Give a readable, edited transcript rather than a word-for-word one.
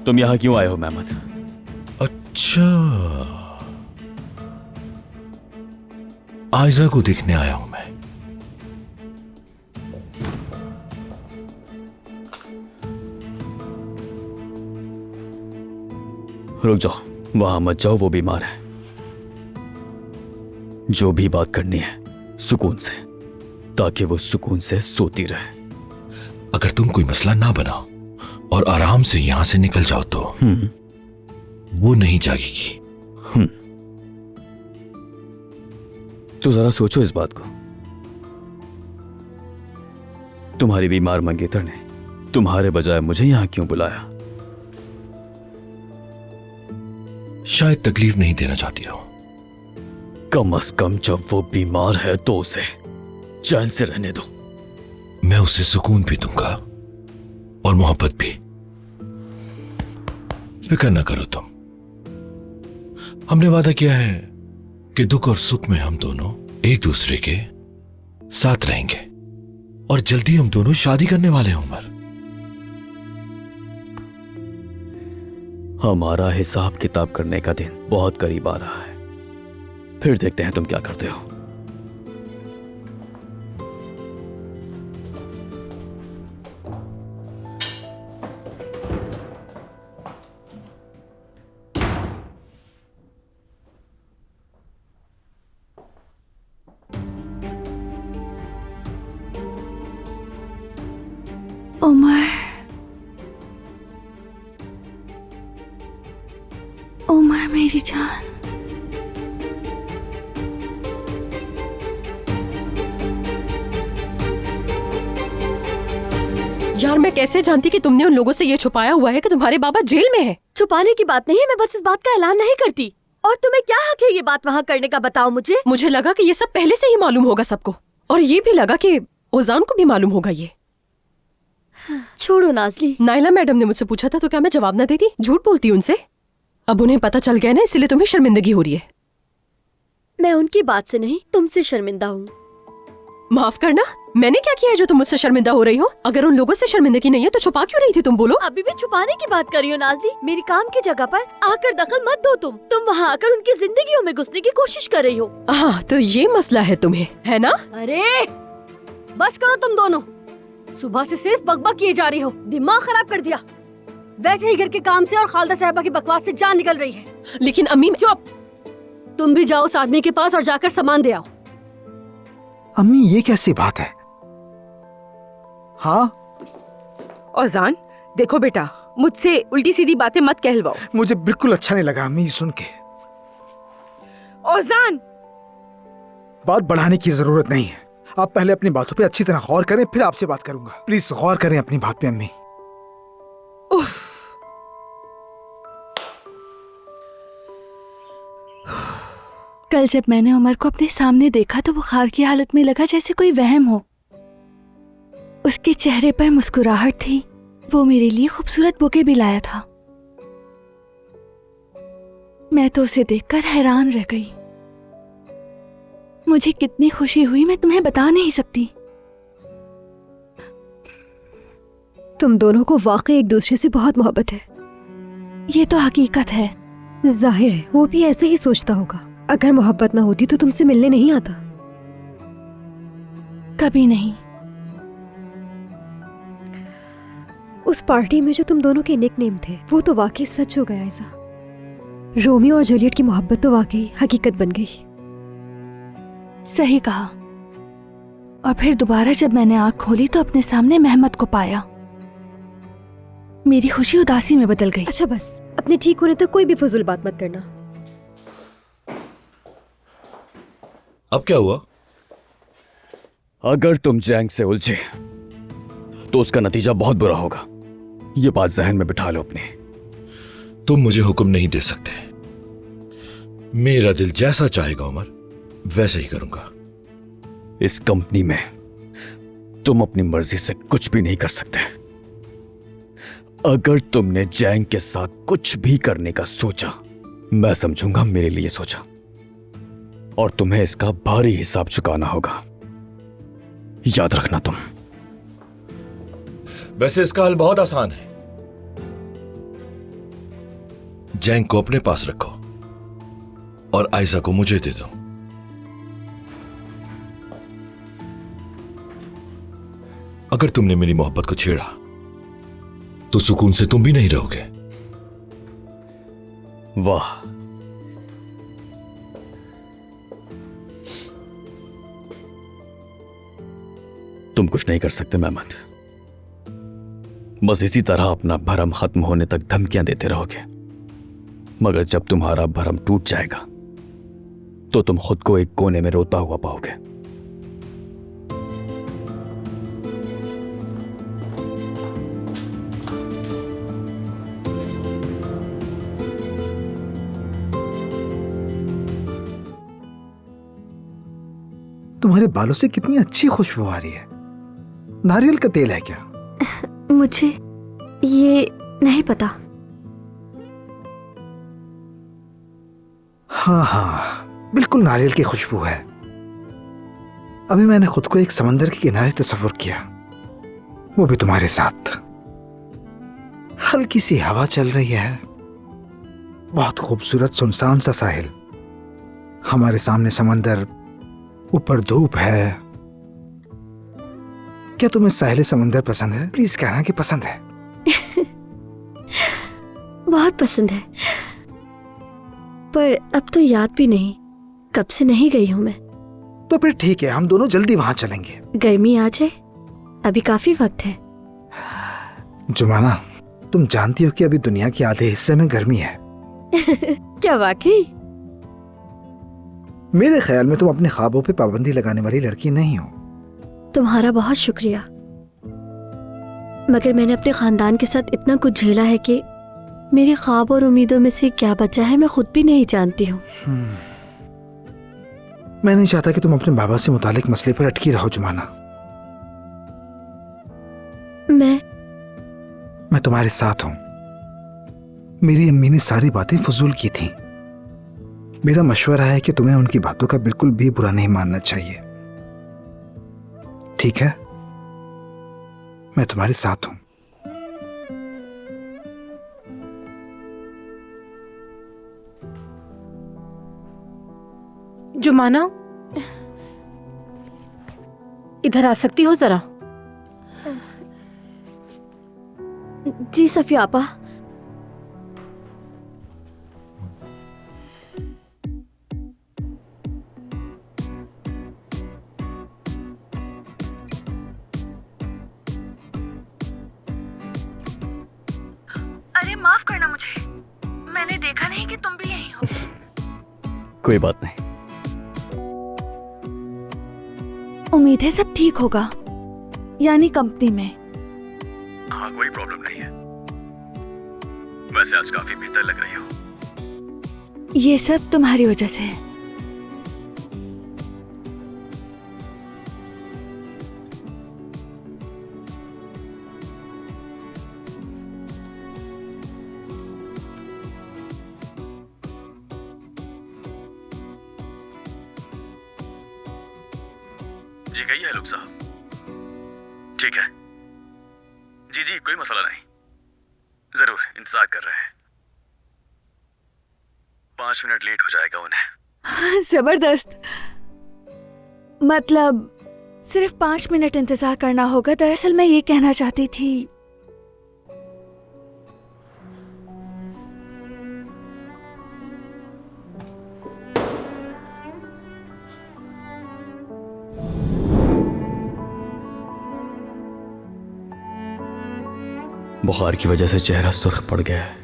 तुम यहाँ क्यों आए हो मेहमद? अच्छा, आयजा को देखने आया हूं मैं। रुक जाओ, वहां मत जाओ, वो बीमार है। जो भी बात करनी है सुकून से, ताकि वो सुकून से सोती रहे। अगर तुम कोई मसला ना बनाओ और आराम से यहां से निकल जाओ तो वो नहीं जागेगी। तो जरा सोचो इस बात को। तुम्हारी बीमार मंगेतर ने तुम्हारे बजाय मुझे यहां क्यों बुलाया? शायद तकलीफ नहीं देना चाहती हो। कम से कम जब वो बीमार है तो उसे चैन से रहने दो। मैं उसे सुकून भी दूंगा और मोहब्बत भी। फिक्र ना करो तुम। हमने वादा किया है कि दुख और सुख में हम दोनों एक दूसरे के साथ रहेंगे और जल्दी हम दोनों शादी करने वाले हैं उमर। हमारा हिसाब किताब करने का दिन बहुत करीब आ रहा है। फिर देखते हैं तुम क्या करते हो। उमर, उमर मेरी जान। यार मैं कैसे जानती कि तुमने उन लोगों से ये छुपाया हुआ है कि तुम्हारे बाबा जेल में है? छुपाने की बात नहीं है, मैं बस इस बात का ऐलान नहीं करती। और तुम्हें क्या हक है ये बात वहाँ करने का, बताओ मुझे। मुझे लगा कि ये सब पहले से ही मालूम होगा सबको, और ये भी लगा कि ओजान को भी मालूम होगा ये। छोड़ो नाज़ली। नाइला मैडम ने मुझसे पूछा था तो क्या मैं जवाब न देती? झूठ बोलती उनसे। अब उन्हें पता चल गया ना, इसलिए तुम्हें शर्मिंदगी हो रही है। मैं उनकी बात से नहीं, तुमसे शर्मिंदा हूँ। माफ करना, मैंने क्या किया है जो तुम मुझसे शर्मिंदा हो रही हो? अगर उन लोगों से शर्मिंदगी नहीं है तो छुपा क्यों रही थी तुम? बोलो। अभी भी छुपाने की बात कर रही हो नाज़ली? मेरी काम की जगह पर आकर दखल मत दो। तुम वहाँ आकर उनकी जिंदगियों में घुसने की कोशिश कर रही हो। हाँ, तो ये मसला है तुम्हें, है ना? अरे बस करो तुम दोनों। सुबह से सिर्फ बकबक किए जा रही हो, दिमाग खराब कर दिया। वैसे ही घर के काम से और खालदा साहबा की बकवास से जान निकल रही है। लेकिन अम्मी। चुप, तुम भी जाओ उस आदमी के पास और जाकर सामान दे आओ। अम्मी ये कैसी बात है? हाँ औजान, देखो बेटा, मुझसे उल्टी सीधी बातें मत कहलवाओ। मुझे बिल्कुल अच्छा नहीं लगा अम्मी सुन के। औजान, बात बढ़ाने की जरूरत नहीं है। आप पहले अपनी बातों पे अच्छी तरह गौर करें, फिर आपसे बात करूंगा। प्लीज गौर करें अपनी बात पे अम्मी। उफ। कल जब मैंने उमर को अपने सामने देखा तो बुखार की हालत में लगा जैसे कोई वहम हो। उसके चेहरे पर मुस्कुराहट थी। वो मेरे लिए खूबसूरत बुके भी लाया था। मैं तो उसे देखकर हैरान रह गई। मुझे कितनी खुशी हुई मैं तुम्हें बता नहीं सकती। तुम दोनों को वाकई एक दूसरे से बहुत मोहब्बत है। ये तो हकीकत है। जाहिर है वो भी ऐसे ही सोचता होगा। अगर मोहब्बत ना होती तो तुमसे मिलने नहीं आता। कभी नहीं। उस पार्टी में जो तुम दोनों के निकनेम थे वो तो वाकई सच हो गया। ऐसा रोमियो और जूलियट की मोहब्बत तो वाकई हकीकत बन गई। सही कहा। और फिर दोबारा जब मैंने आंख खोली तो अपने सामने मेहमद को पाया। मेरी खुशी उदासी में बदल गई। अच्छा बस, अपने ठीक होने तक कोई भी फजूल बात मत करना। अब क्या हुआ? अगर तुम जैंग से उलझे तो उसका नतीजा बहुत बुरा होगा। ये बात जहन में बिठा लो अपने। तुम मुझे हुक्म नहीं दे सकते। मेरा दिल जैसा चाहेगा उमर, वैसे ही करूंगा। इस कंपनी में तुम अपनी मर्जी से कुछ भी नहीं कर सकते। अगर तुमने जैंग के साथ कुछ भी करने का सोचा, मैं समझूंगा मेरे लिए सोचा, और तुम्हें इसका भारी हिसाब चुकाना होगा। याद रखना तुम। वैसे इसका हल बहुत आसान है। जैंग को अपने पास रखो और आयजा को मुझे दे दो। अगर तुमने मेरी मोहब्बत को छेड़ा तो सुकून से तुम भी नहीं रहोगे। वाह, तुम कुछ नहीं कर सकते मेहमद। बस इसी तरह अपना भरम खत्म होने तक धमकियां देते रहोगे, मगर जब तुम्हारा भरम टूट जाएगा तो तुम खुद को एक कोने में रोता हुआ पाओगे। तुम्हारे बालों से कितनी अच्छी खुशबू आ रही है। नारियल का तेल है क्या? मुझे ये नहीं पता। हाँ हाँ, बिल्कुल नारियल की खुशबू है। अभी मैंने खुद को एक समंदर के किनारे तस्वुर किया, वो भी तुम्हारे साथ। हल्की सी हवा चल रही है, बहुत खूबसूरत सुनसान सा साहिल, हमारे सामने समंदर, ऊपर धूप है। क्या तुम्हें साहिल समंदर पसंद है? प्लीज कहना कि पसंद है। बहुत पसंद है, पर अब तो याद भी नहीं, कब से नहीं गई हूं मैं। तो फिर ठीक है, हम दोनों जल्दी वहां चलेंगे। गर्मी आ जाए, अभी काफी वक्त है। जुमाना, तुम जानती हो कि अभी दुनिया के आधे हिस्से में गर्मी है। क्या वाकई? मेरे ख्याल में तुम अपने ख्वाबों पे पाबंदी लगाने वाली लड़की नहीं हो। तुम्हारा बहुत शुक्रिया, मगर मैंने अपने खानदान के साथ इतना कुछ झेला है कि मेरे ख्वाब और उम्मीदों में से क्या बचा है मैं खुद भी नहीं जानती हूँ। मैं नहीं चाहता कि तुम अपने बाबा से मुतालिक मसले पर अटकी रहो जुमाना। मैं तुम्हारे साथ हूं। मेरी अम्मी ने सारी बातें फजूल की थी। मेरा मशवरा है कि तुम्हें उनकी बातों का बिल्कुल भी बुरा नहीं मानना चाहिए, ठीक है? मैं तुम्हारे साथ हूं। जुमाना, इधर आ सकती हो जरा? जी सफिया आपा। अरे माफ करना मुझे, मैंने देखा नहीं कि तुम भी यहीं हो। कोई बात नहीं। उम्मीद है सब ठीक होगा, यानी कंपनी में। हाँ, कोई प्रॉब्लम नहीं है। वैसे आज काफी बेहतर लग रही हो। ये सब तुम्हारी वजह से है। जी कहिए हेलो साहब। ठीक है जी जी, कोई मसला नहीं, जरूर इंतजार कर रहे हैं। 5 मिनट लेट हो जाएगा उन्हें। जबरदस्त। मतलब सिर्फ 5 मिनट इंतजार करना होगा। दरअसल मैं ये कहना चाहती थी, बुखार की वजह से चेहरा सुर्ख पड़ गया है।